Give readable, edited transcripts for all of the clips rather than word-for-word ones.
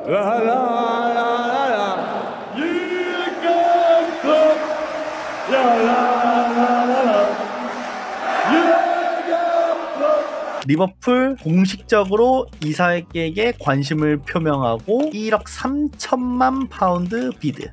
라라라라라 유럽컵 라라라라라 유럽컵. 리버풀 공식적으로 이삭에게 관심을 표명하고 1억 3천만 파운드 비드.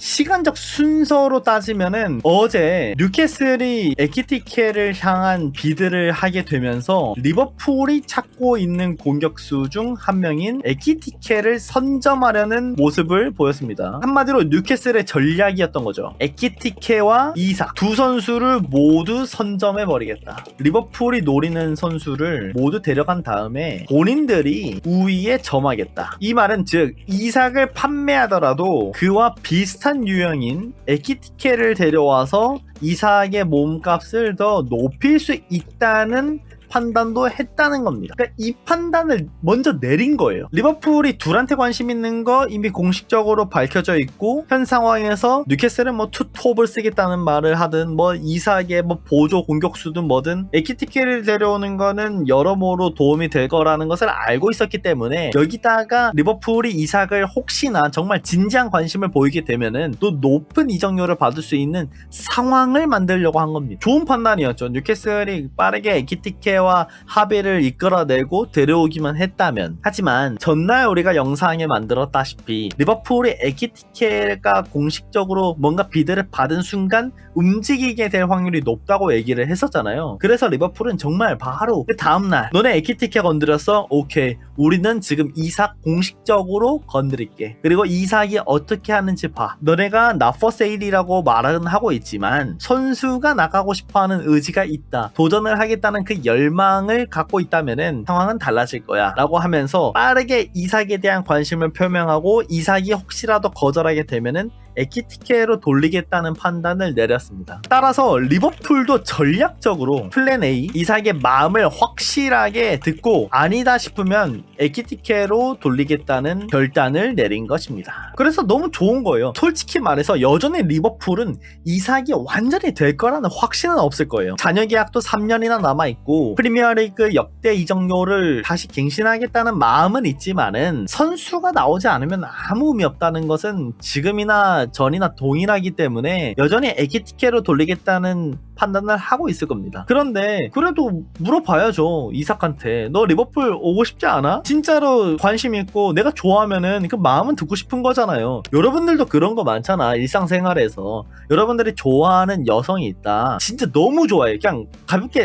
시간적 순서로 따지면은 어제 뉴캐슬이 에키티케를 향한 비드를 하게 되면서 리버풀이 찾고 있는 공격수 중 한 명인 에키티케를 선점하려는 모습을 보였습니다. 한마디로 뉴캐슬의 전략이었던 거죠. 에키티케와 이삭 두 선수를 모두 선점해버리겠다. 리버풀이 노리는 선수를 모두 데려간 다음에 본인들이 우위에 점하겠다. 이 말은 즉 이삭을 판매하더라도 그와 비슷한 유형인 에키티케를 데려와서 이삭의 몸값을 더 높일 수 있다는 판단도 했다는 겁니다. 그러니까 이 판단을 먼저 내린 거예요. 리버풀이 둘한테 관심 있는 거 이미 공식적으로 밝혀져 있고, 현 상황에서 뉴캐슬은 뭐 투톱을 쓰겠다는 말을 하든 뭐 이삭의 뭐 보조 공격수든 뭐든 에키티케를 데려오는 거는 여러모로 도움이 될 거라는 것을 알고 있었기 때문에, 여기다가 리버풀이 이삭을 혹시나 정말 진지한 관심을 보이게 되면은 또 높은 이적료를 받을 수 있는 상황을 만들려고 한 겁니다. 좋은 판단이었죠. 뉴캐슬이 빠르게 에키티케 와 합의를 이끌어내고 데려오기만 했다면. 하지만 전날 우리가 영상에 만들었다시피 리버풀이 에키티케가 공식적으로 뭔가 비드를 받은 순간 움직이게 될 확률이 높다고 얘기를 했었잖아요. 그래서 리버풀은 정말 바로 그 다음날 너네 에키티케 건드렸어? 오케이, 우리는 지금 이삭 공식적으로 건드릴게. 그리고 이삭이 어떻게 하는지 봐. 너네가 나 for sale이라고 말은 하고 있지만 선수가 나가고 싶어하는 의지가 있다, 도전을 하겠다는 그 열망을 갖고 있다면은 상황은 달라질 거야 라고 하면서 빠르게 이삭에 대한 관심을 표명하고, 이삭이 혹시라도 거절하게 되면은 에키티케로 돌리겠다는 판단을 내렸습니다. 따라서 리버풀도 전략적으로 플랜 A, 이삭의 마음을 확실하게 듣고 아니다 싶으면 에키티케로 돌리겠다는 결단을 내린 것입니다. 그래서 너무 좋은 거예요. 솔직히 말해서 여전히 리버풀은 이삭이 완전히 될 거라는 확신은 없을 거예요. 잔여 계약도 3년이나 남아있고 프리미어리그 역대 이적료를 다시 갱신하겠다는 마음은 있지만은 선수가 나오지 않으면 아무 의미 없다는 것은 지금이나 전이나 동일하기 때문에 여전히 에키티케로 돌리겠다는 판단을 하고 있을 겁니다. 그런데 그래도 물어봐야죠. 이삭한테 너 리버풀 오고 싶지 않아? 진짜로 관심 있고 내가 좋아하면은 그 마음은 듣고 싶은 거잖아요. 여러분들도 그런 거 많잖아. 일상생활에서 여러분들이 좋아하는 여성이 있다, 진짜 너무 좋아해. 그냥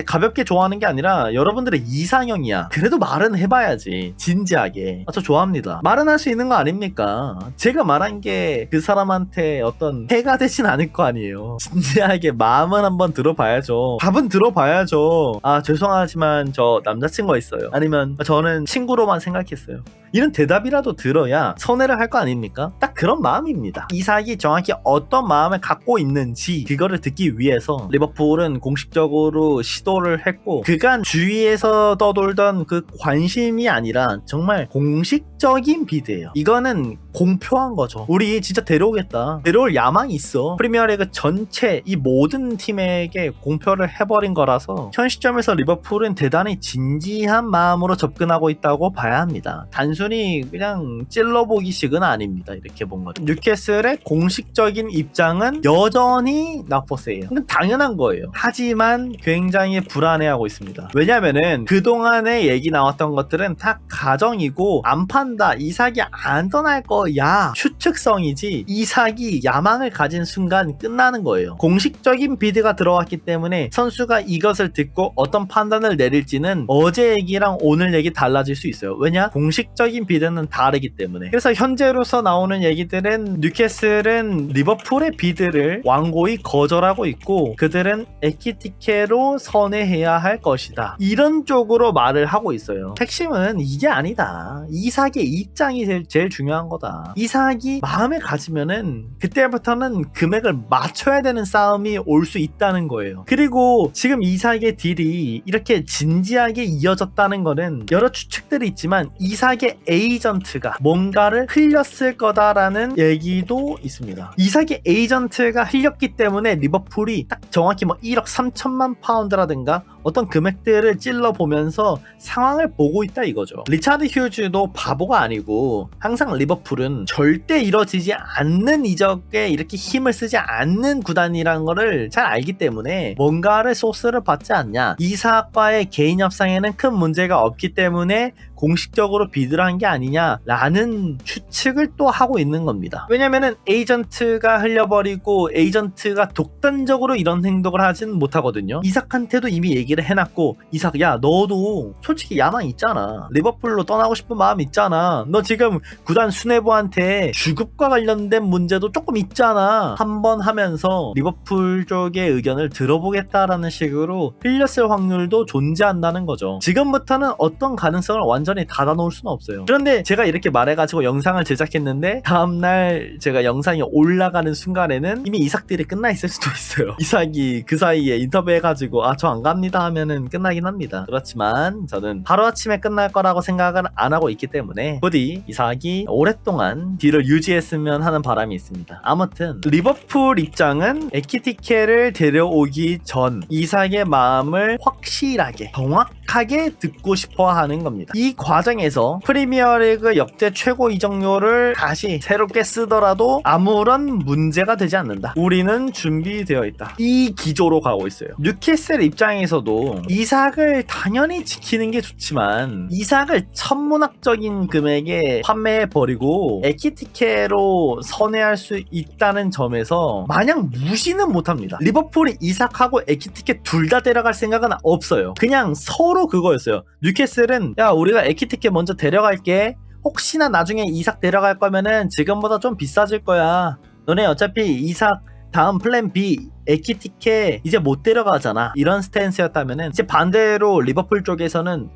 가볍게 좋아하는 게 아니라 여러분들의 이상형이야. 그래도 말은 해봐야지, 진지하게. 저 좋아합니다, 말은 할 수 있는 거 아닙니까? 제가 말한 게 그 사람한테 어떤 해가 되진 않을 거 아니에요. 진지하게 마음은 한번 들어봐야죠. 답은 들어봐야죠. 아, 죄송하지만 저 남자친구가 있어요, 아니면 저는 친구로만 생각했어요, 이런 대답이라도 들어야 선회를 할 거 아닙니까? 딱 그런 마음입니다. 이삭이 정확히 어떤 마음을 갖고 있는지 그거를 듣기 위해서 리버풀은 공식적으로 시도를 했고, 그간 주위에서 떠돌던 그 관심이 아니라 정말 공식적인 비드예요. 이거는 공표한 거죠. 우리 진짜 데려오겠다, 데려올 야망이 있어. 프리미어리그 전체 이 모든 팀에게 공표를 해버린 거라서 현 시점에서 리버풀은 대단히 진지한 마음으로 접근하고 있다고 봐야 합니다. 단순히 그냥 찔러보기식은 아닙니다. 이렇게 본 거죠. 뉴캐슬의 공식적인 입장은 여전히 나포세예요. 이건 당연한 거예요. 하지만 굉장히 불안해하고 있습니다. 왜냐면은 그동안에 얘기 나왔던 것들은 다 가정이고 안 판다, 이삭이 안 떠날 거야, 추측성이지 이삭이 야망을 가진 순간 끝나는 거예요. 공식적인 비드가 들어왔기 때문에 선수가 이것을 듣고 어떤 판단을 내릴지는 어제 얘기랑 오늘 얘기 달라질 수 있어요. 왜냐? 공식적인 비드는 다르기 때문에. 그래서 현재로서 나오는 얘기들은 뉴캐슬은 리버풀의 비드를 완고히 거절하고 있고 그들은 에키티케로 선회해야 할 것이다, 이런 쪽으로 말을 하고 있어요. 핵심은 이게 아니다, 이삭의 입장이 제일 중요한 거다. 이삭이 마음에 가지면은 그때부터는 금액을 맞춰야 되는 싸움이 올 수 있다는 거예요. 그리고 지금 이삭의 딜이 이렇게 진지하게 이어졌다는 거는 여러 추측들이 있지만 이삭의 에이전트가 뭔가를 흘렸을 거다라는 얘기도 있습니다. 이삭의 에이전트가 흘렸기 때문에 리버풀이 딱 정확히 뭐 1억 3천만 파운드라든가 어떤 금액들을 찔러보면서 상황을 보고 있다 이거죠. 리차드 휴즈도 바보가 아니고 항상 리버풀은 절대 이뤄지지 않는 이적에 이렇게 힘을 쓰지 않는 구단이라는 거를 잘 알기 때문에 뭔가를 소스를 받지 않냐, 이사과의 개인 협상에는 큰 문제가 없기 때문에 공식적으로 비드를 한 게 아니냐라는 추측을 또 하고 있는 겁니다. 왜냐면은 에이전트가 흘려버리고 에이전트가 독단적으로 이런 행동을 하진 못하거든요. 이삭한테도 이미 얘기를 해놨고, 이삭 야 너도 솔직히 야망 있잖아, 리버풀로 떠나고 싶은 마음 있잖아, 너 지금 구단 수뇌부한테 주급과 관련된 문제도 조금 있잖아, 한번 하면서 리버풀 쪽의 의견을 들어보겠다라는 식으로 흘렸을 확률도 존재한다는 거죠. 지금부터는 어떤 가능성을 완전히 닫아놓을 수는 없어요. 그런데 제가 이렇게 말해가지고 영상을 제작했는데 다음날 제가 영상이 올라가는 순간에는 이미 이삭들이 끝나 있을 수도 있어요. 이삭이 그 사이에 인터뷰해가지고 아 저 안 갑니다 하면은 끝나긴 합니다. 그렇지만 저는 하루아침에 끝날 거라고 생각을 안 하고 있기 때문에 부디 이삭이 오랫동안 딜을 유지했으면 하는 바람이 있습니다. 아무튼 리버풀 입장은 에키티케를 데려오기 전 이삭의 마음을 확실하게 정확하게 듣고 싶어 하는 겁니다. 이 과정에서 프리미어리그 역대 최고 이적료를 다시 새롭게 쓰더라도 아무런 문제가 되지 않는다, 우리는 준비되어 있다, 이 기조로 가고 있어요. 뉴캐슬 입장에서도 이삭을 당연히 지키는 게 좋지만 이삭을 천문학적인 금액에 판매해버리고 에키티케로 선회할 수 있다는 점에서 마냥 무시는 못합니다. 리버풀이 이삭하고 에키티케 둘 다 데려갈 생각은 없어요. 그냥 서로 그거였어요. 뉴캐슬은 야 우리가 에키티케 먼저 데려갈게, 혹시나 나중에 이삭 데려갈 거면은 지금보다 좀 비싸질 거야, 너네 어차피 이삭 다음 플랜 B 에키티케 이제 못 데려가잖아, 이런 스탠스였다면은 이제 반대로 리버풀 쪽에서는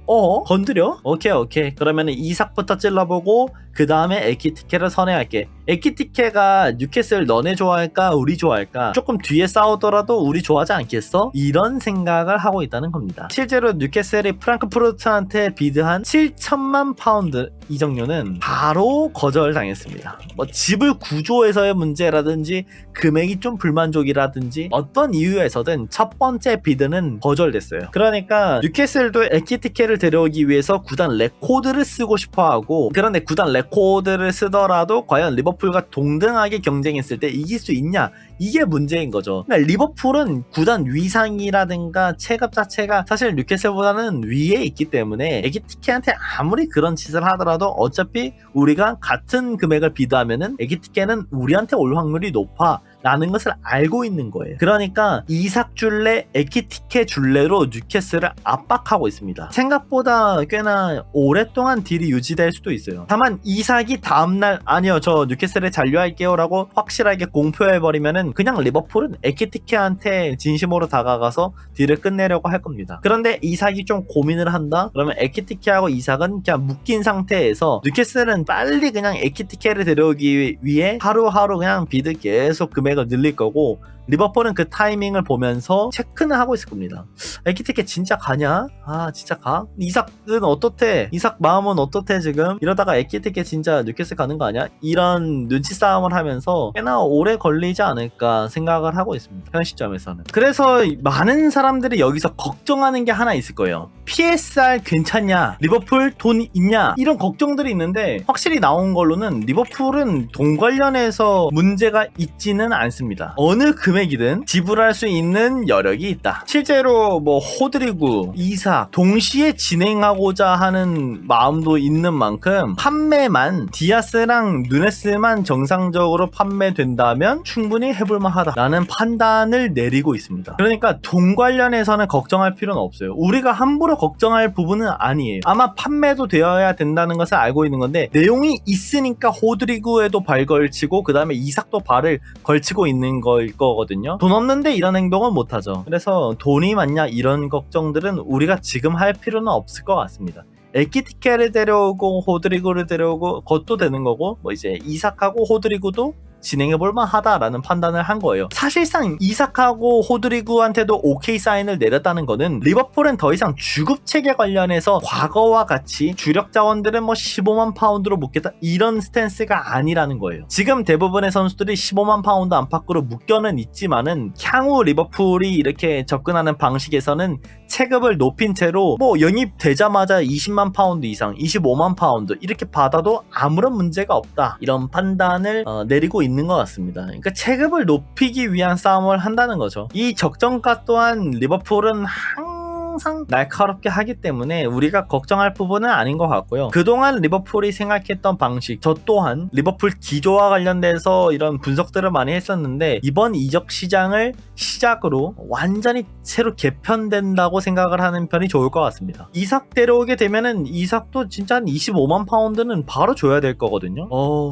건드려? 오케이 그러면은 이삭부터 찔러보고 그 다음에 에키티케를 선회할게, 에키티케가 뉴캐슬 너네 좋아할까 우리 좋아할까 조금 뒤에 싸우더라도 우리 좋아하지 않겠어? 이런 생각을 하고 있다는 겁니다. 실제로 뉴캐슬이 프랑크푸르트한테 비드한 7천만 파운드 이적료는 바로 거절당했습니다. 뭐 지불 구조에서의 문제라든지 금액이 좀 불만족이라든지 어떤 이유에서든 첫 번째 비드는 거절됐어요. 그러니까 뉴캐슬도 에키티케를 데려오기 위해서 구단 레코드를 쓰고 싶어하고, 그런데 구단 레코드를 쓰더라도 과연 리버풀과 동등하게 경쟁했을 때 이길 수 있냐, 이게 문제인 거죠. 그러니까 리버풀은 구단 위상이라든가 체급 자체가 사실 뉴캐슬보다는 위에 있기 때문에 에키티케한테 아무리 그런 짓을 하더라도 어차피 우리가 같은 금액을 비드하면은 에키티케는 우리한테 올 확률이 높아 라는 것을 알고 있는 거예요. 그러니까 이삭 줄레, 에키티케 줄레로 뉴캐슬을 압박하고 있습니다. 생각보다 꽤나 오랫동안 딜이 유지될 수도 있어요. 다만 이삭이 다음날 아니요 저 뉴캐슬에 잔류할게요 라고 확실하게 공표해버리면은 그냥 리버풀은 에키티케한테 진심으로 다가가서 딜을 끝내려고 할 겁니다. 그런데 이삭이 좀 고민을 한다? 그러면 에키티케하고 이삭은 그냥 묶인 상태에서 뉴캐슬은 빨리 그냥 에키티케를 데려오기 위해 하루하루 그냥 비드 계속 금액을 늘릴 거고, 리버풀은 그 타이밍을 보면서 체크는 하고 있을 겁니다. 에키티케 진짜 가냐? 아 진짜 가? 이삭은 어떻대? 이삭 마음은 어떻대 지금? 이러다가 에키티케 진짜 뉴캐슬 가는 거 아니야? 이런 눈치 싸움을 하면서 꽤나 오래 걸리지 않을까 생각을 하고 있습니다. 현 시점에서는. 그래서 많은 사람들이 여기서 걱정하는 게 하나 있을 거예요. PSR 괜찮냐? 리버풀 돈 있냐? 이런 걱정들이 있는데 확실히 나온 걸로는 리버풀은 돈 관련해서 문제가 있지는 않습니다. 어느 금액이든 지불할 수 있는 여력이 있다. 실제로 뭐 호드리구, 이삭 동시에 진행하고자 하는 마음도 있는 만큼 판매만 디아스랑 누네스만 정상적으로 판매된다면 충분히 해볼만 하다라는 판단을 내리고 있습니다. 그러니까 돈 관련해서는 걱정할 필요는 없어요. 우리가 함부로 걱정할 부분은 아니에요. 아마 판매도 되어야 된다는 것을 알고 있는 건데 내용이 있으니까 호드리구에도 발 걸치고 그 다음에 이삭도 발을 걸치고 있는 걸 거거든요. 돈 없는데 이런 행동은 못하죠. 그래서 돈이 많냐 이런 걱정들은 우리가 지금 할 필요는 없을 것 같습니다. 에키티케를 데려오고 호드리구를 데려오고 그것도 되는 거고, 뭐 이제 이삭하고 호드리구도 진행해볼만 하다라는 판단을 한 거예요. 사실상 이삭하고 호드리구한테도 오케이 사인을 내렸다는 거는 리버풀은 더 이상 주급 체계 관련해서 과거와 같이 주력 자원들은 뭐 15만 파운드로 묶겠다 이런 스탠스가 아니라는 거예요. 지금 대부분의 선수들이 15만 파운드 안팎으로 묶여는 있지만은 향후 리버풀이 이렇게 접근하는 방식에서는 체급을 높인 채로 뭐 영입되자마자 20만 파운드 이상, 25만 파운드 이렇게 받아도 아무런 문제가 없다, 이런 판단을 내리고 있는 것 같습니다. 그러니까 체급을 높이기 위한 싸움을 한다는 거죠. 이 적정가 또한 리버풀은 항상 날카롭게 하기 때문에 우리가 걱정할 부분은 아닌 것 같고요. 그동안 리버풀이 생각했던 방식, 저 또한 리버풀 기조와 관련돼서 이런 분석들을 많이 했었는데 이번 이적 시장을 시작으로 완전히 새로 개편된다고 생각을 하는 편이 좋을 것 같습니다. 이삭 데려오게 되면은 이삭도 진짜 한 25만 파운드는 바로 줘야 될 거거든요.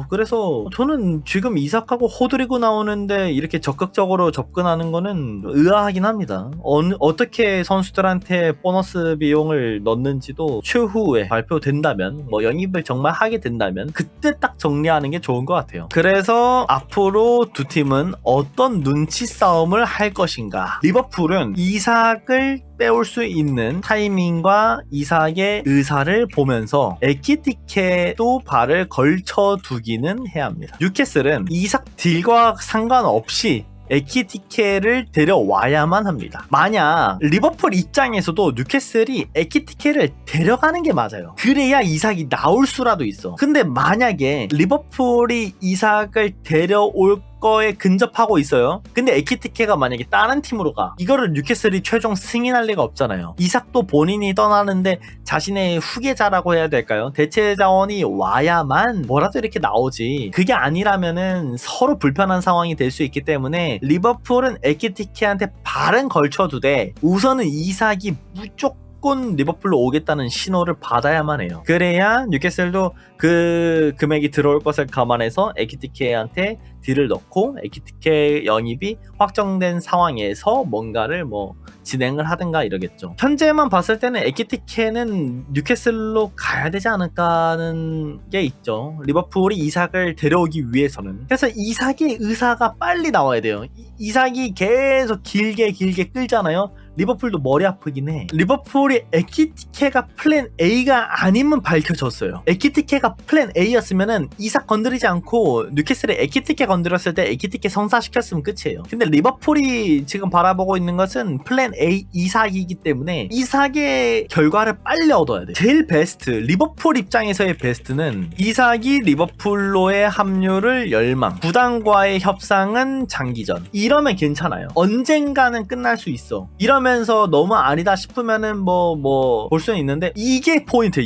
그래서 저는 지금 이삭하고 호드리고 나오는데 이렇게 적극적으로 접근하는 거는 의아하긴 합니다. 어떻게 선수들한테 보너스 비용을 넣는지도 추후에 발표된다면, 뭐 영입을 정말 하게 된다면 그때 딱 정리하는 게 좋은 것 같아요. 그래서 앞으로 두 팀은 어떤 눈치 싸움을 할 것인가. 리버풀은 이삭을 빼올 수 있는 타이밍과 이삭의 의사를 보면서 에키티케도 발을 걸쳐두기는 해야 합니다. 뉴캐슬은 이삭 딜과 상관없이 에키티케를 데려와야만 합니다. 만약 리버풀 입장에서도 뉴캐슬이 에키티케를 데려가는 게 맞아요. 그래야 이삭이 나올 수라도 있어. 근데 만약에 리버풀이 이삭을 데려올 거에 근접하고 있어요. 근데 에키티케가 만약에 다른 팀으로 가, 이거를 뉴캐슬이 최종 승인할 리가 없잖아요. 이삭도 본인이 떠나는데 자신의 후계자라고 해야 될까요? 대체 자원이 와야만 뭐라도 이렇게 나오지. 그게 아니라면은 서로 불편한 상황이 될 수 있기 때문에 리버풀은 에키티케한테 발은 걸쳐두되 우선은 이삭이 무조건 리버풀로 오겠다는 신호를 받아야만 해요. 그래야 뉴캐슬도 그 금액이 들어올 것을 감안해서 에키티케한테 딜을 넣고 에키티케 영입이 확정된 상황에서 뭔가를 뭐 진행을 하든가 이러겠죠. 현재만 봤을 때는 에키티케는 뉴캐슬로 가야 되지 않을까 하는 게 있죠. 리버풀이 이삭을 데려오기 위해서는. 그래서 이삭의 의사가 빨리 나와야 돼요. 이삭이 계속 길게 끌잖아요. 리버풀도 머리 아프긴 해. 리버풀이 에키티케가 플랜 A가 아니면 밝혀졌어요. 에키티케가 플랜 A였으면은 이삭 건드리지 않고 뉴캐슬에 에키티케 건드렸을 때 에키티케 성사시켰으면 끝이에요. 근데 리버풀이 지금 바라보고 있는 것은 플랜 A 이삭이기 때문에 이삭의 결과를 빨리 얻어야 돼요. 제일 베스트, 리버풀 입장에서의 베스트는 이삭이 리버풀로의 합류를 열망, 구단과의 협상은 장기전, 이러면 괜찮아요. 언젠가는 끝날 수 있어. 이러면서 너무 아니다 싶으면은 볼 수는 있는데 이게 포인트.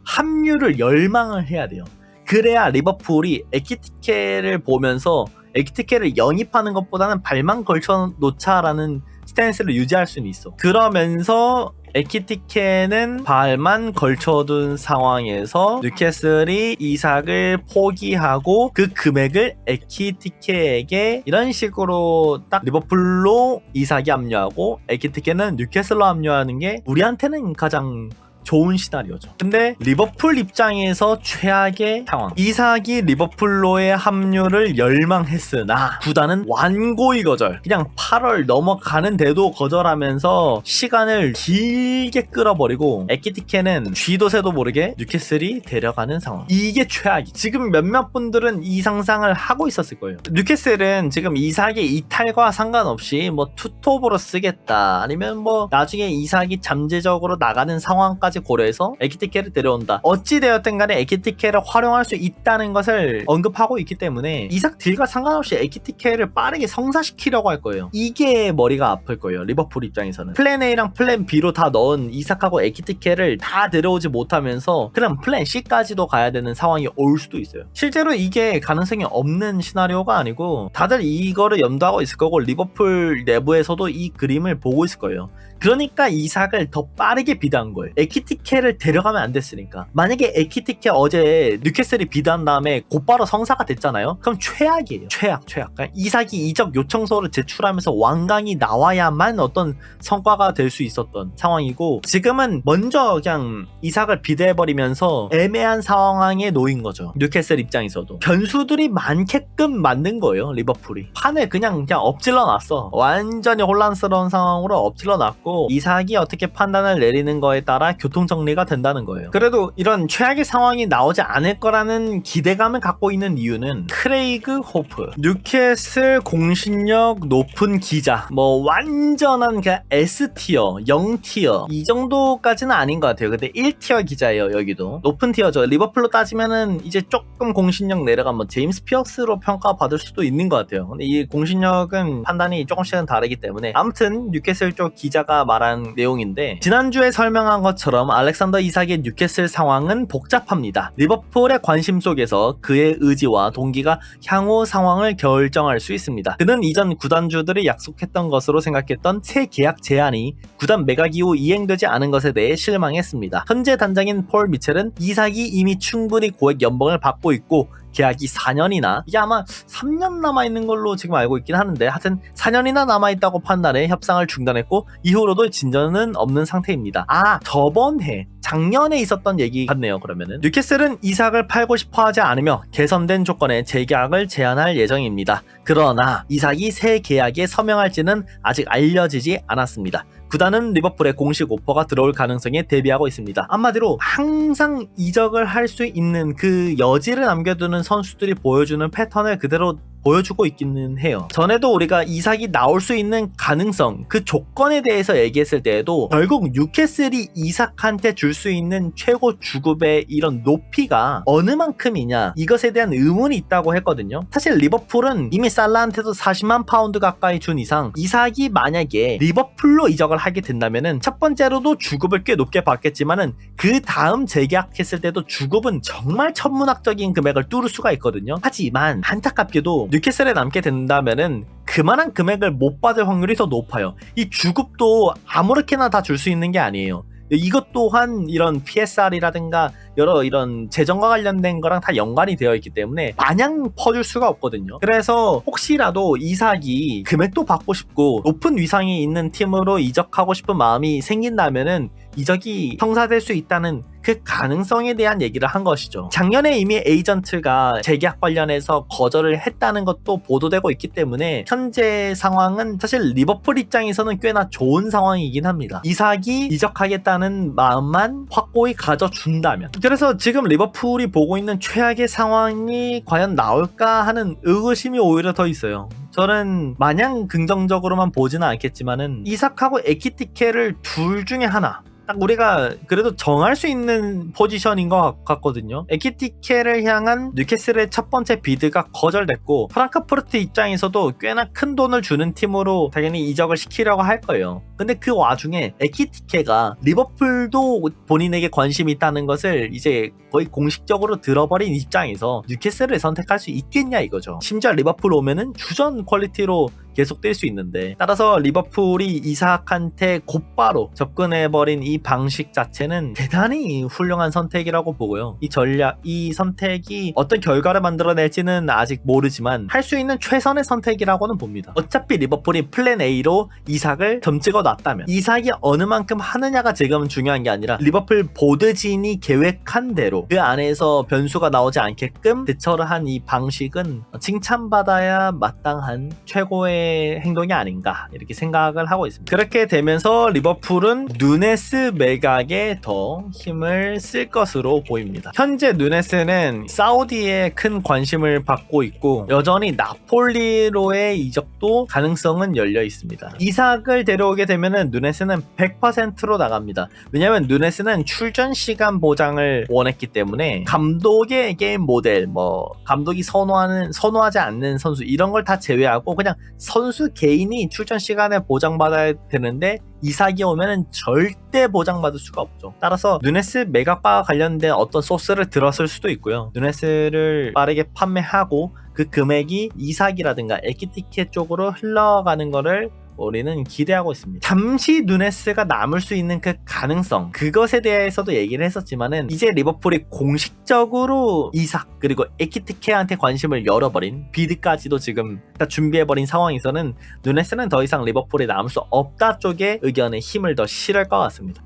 합류를 열망을 해야 돼요. 그래야 리버풀이 에키티케를 보면서 에키티케를 영입하는 것보다는 발만 걸쳐 놓자라는 스탠스를 유지할 수는 있어. 그러면서 에키티케는 발만 걸쳐둔 상황에서 뉴캐슬이 이삭을 포기하고 그 금액을 에키티케에게 이런 식으로 딱 리버풀로 이삭이 합류하고 에키티케는 뉴캐슬로 합류하는 게 우리한테는 가장 좋은 시나리오죠. 근데 리버풀 입장에서 최악의 상황, 이삭이 리버풀로의 합류를 열망했으나 구단은 완고히 거절, 그냥 8월 넘어가는데도 거절하면서 시간을 길게 끌어버리고 에키티케는 쥐도 새도 모르게 뉴캐슬이 데려가는 상황. 이게 최악이. 지금 몇몇 분들은 이 상상을 하고 있었을 거예요. 뉴캐슬은 지금 이삭의 이탈과 상관없이 뭐 투톱으로 쓰겠다, 아니면 뭐 나중에 이삭이 잠재적으로 나가는 상황까지 고려해서 에키티케를 데려온다, 어찌되었든 간에 에키티케를 활용할 수 있다는 것을 언급하고 있기 때문에 이삭 딜과 상관없이 에키티케를 빠르게 성사시키려고 할 거예요. 이게 머리가 아플 거예요. 리버풀 입장에서는 플랜 A랑 플랜 B로 다 넣은 이삭하고 에키티케를 다 데려오지 못하면서 그냥 플랜 C까지도 가야 되는 상황이 올 수도 있어요. 실제로 이게 가능성이 없는 시나리오가 아니고 다들 이거를 염두하고 있을 거고 리버풀 내부에서도 이 그림을 보고 있을 거예요. 그러니까 이삭을 더 빠르게 비드한 거예요. 에키티케를 데려가면 안 됐으니까. 만약에 에키티케 어제 뉴캐슬이 비드한 다음에 곧바로 성사가 됐잖아요. 그럼 최악이에요. 최악. 그러니까 이삭이 이적 요청서를 제출하면서 완강히 나와야만 어떤 성과가 될 수 있었던 상황이고, 지금은 먼저 그냥 이삭을 비드해버리면서 애매한 상황에 놓인 거죠. 뉴캐슬 입장에서도 변수들이 많게끔 만든 거예요. 리버풀이 판을 그냥 엎질러 놨어. 완전히 혼란스러운 상황으로 엎질러 놨고 이삭이 어떻게 판단을 내리는 거에 따라 교통정리가 된다는 거예요. 그래도 이런 최악의 상황이 나오지 않을 거라는 기대감을 갖고 있는 이유는 크레이그 호프, 뉴캐슬 공신력 높은 기자, 뭐 완전한 그 S티어, 0티어 이 정도까지는 아닌 것 같아요. 근데 1티어 기자예요. 여기도 높은 티어죠. 리버풀로 따지면은 이제 조금 공신력 내려간 뭐 제임스 피어스로 평가받을 수도 있는 것 같아요. 근데 이 공신력은 판단이 조금씩은 다르기 때문에 아무튼 뉴캐슬 쪽 기자가 말한 내용인데, 지난주에 설명한 것처럼 알렉산더 이삭의 뉴캐슬 상황은 복잡합니다. 리버풀의 관심 속에서 그의 의지와 동기가 향후 상황을 결정할 수 있습니다. 그는 이전 구단주들이 약속했던 것으로 생각했던 새 계약 제한이 구단 매각 이후 이행되지 않은 것에 대해 실망했습니다. 현재 단장인 폴 미첼은 이삭이 이미 충분히 고액 연봉을 받고 있고 계약이 4년이나, 이게 아마 3년 남아있는 걸로 지금 알고 있긴 하는데 하여튼 4년이나 남아있다고 판단해 협상을 중단했고 이후로도 진전은 없는 상태입니다. 저번 해 작년에 있었던 얘기 같네요. 그러면은 뉴캐슬은 이삭을 팔고 싶어 하지 않으며 개선된 조건의 재계약을 제안할 예정입니다. 그러나 이삭이 새 계약에 서명할지는 아직 알려지지 않았습니다. 구단은 리버풀의 공식 오퍼가 들어올 가능성에 대비하고 있습니다. 한마디로 항상 이적을 할 수 있는 그 여지를 남겨두는 선수들이 보여주는 패턴을 그대로 보여주고 있기는 해요. 전에도 우리가 이삭이 나올 수 있는 가능성, 그 조건에 대해서 얘기했을 때에도 결국 뉴캐슬이 이삭한테 줄 수 있는 최고 주급의 이런 높이가 어느 만큼이냐, 이것에 대한 의문이 있다고 했거든요. 사실 리버풀은 이미 살라한테도 40만 파운드 가까이 준 이상 이삭이 만약에 리버풀로 이적을 하게 된다면은 첫 번째로도 주급을 꽤 높게 받겠지만은 그 다음 재계약했을 때도 주급은 정말 천문학적인 금액을 뚫을 수가 있거든요. 하지만 안타깝게도 뉴캐슬에 남게 된다면은 그만한 금액을 못 받을 확률이 더 높아요. 이 주급도 아무렇게나 다 줄 수 있는 게 아니에요. 이것 또한 이런 PSR이라든가 여러 이런 재정과 관련된 거랑 다 연관이 되어 있기 때문에 마냥 퍼줄 수가 없거든요. 그래서 혹시라도 이삭이 금액도 받고 싶고 높은 위상이 있는 팀으로 이적하고 싶은 마음이 생긴다면은 이적이 성사될 수 있다는 그 가능성에 대한 얘기를 한 것이죠. 작년에 이미 에이전트가 재계약 관련해서 거절을 했다는 것도 보도되고 있기 때문에 현재 상황은 사실 리버풀 입장에서는 꽤나 좋은 상황이긴 합니다. 이삭이 이적하겠다는 마음만 확고히 가져준다면. 그래서 지금 리버풀이 보고 있는 최악의 상황이 과연 나올까 하는 의구심이 오히려 더 있어요. 저는 마냥 긍정적으로만 보지는 않겠지만은 이삭하고 에키티케를 둘 중에 하나, 딱 우리가 그래도 정할 수 있는 포지션인 것 같거든요. 에키티케를 향한 뉴캐슬의 첫 번째 비드가 거절됐고 프랑크푸르트 입장에서도 꽤나 큰 돈을 주는 팀으로 당연히 이적을 시키려고 할 거예요. 근데 그 와중에 에키티케가 리버풀도 본인에게 관심이 있다는 것을 이제 거의 공식적으로 들어버린 입장에서 뉴캐슬을 선택할 수 있겠냐 이거죠. 심지어 리버풀 오면은 주전 퀄리티로 계속 뛸 수 있는데, 따라서 리버풀이 이삭한테 곧바로 접근해버린 이 방식 자체는 대단히 훌륭한 선택이라고 보고요. 이 전략, 이 선택이 어떤 결과를 만들어낼지는 아직 모르지만 할 수 있는 최선의 선택이라고는 봅니다. 어차피 리버풀이 플랜 A로 이삭을 점찍어 놨다면 이삭이 어느 만큼 하느냐가 지금은 중요한 게 아니라 리버풀 보드진이 계획한 대로 그 안에서 변수가 나오지 않게끔 대처를 한 이 방식은 칭찬받아야 마땅한 최고의 행동이 아닌가 이렇게 생각을 하고 있습니다. 그렇게 되면서 리버풀은 누네스 매각에 더 힘을 쓸 것으로 보입니다. 현재 누네스는 사우디에 큰 관심을 받고 있고 여전히 나폴리로의 이적도 가능성은 열려 있습니다. 이삭을 데려오게 되면은 누네스는 100%로 나갑니다. 왜냐하면 누네스는 출전 시간 보장을 원했기 때문에 감독의 게임 모델, 뭐 감독이 선호하지 않는 선수 이런 걸 다 제외하고 그냥 선수 개인이 출전 시간에 보장받아야 되는데 이삭이 오면은 절대 보장받을 수가 없죠. 따라서 누네스 매각과 관련된 어떤 소스를 들었을 수도 있고요. 누네스를 빠르게 판매하고 그 금액이 이삭이라든가 에키티케 쪽으로 흘러가는 거를 우리는 기대하고 있습니다. 잠시 누네스가 남을 수 있는 그 가능성, 그것에 대해서도 얘기를 했었지만은 이제 리버풀이 공식적으로 이삭 그리고 에키티케한테 관심을 열어버린, 비드까지도 지금 다 준비해버린 상황에서는 누네스는 더 이상 리버풀에 남을 수 없다 쪽의 의견에 힘을 더 실을 것 같습니다.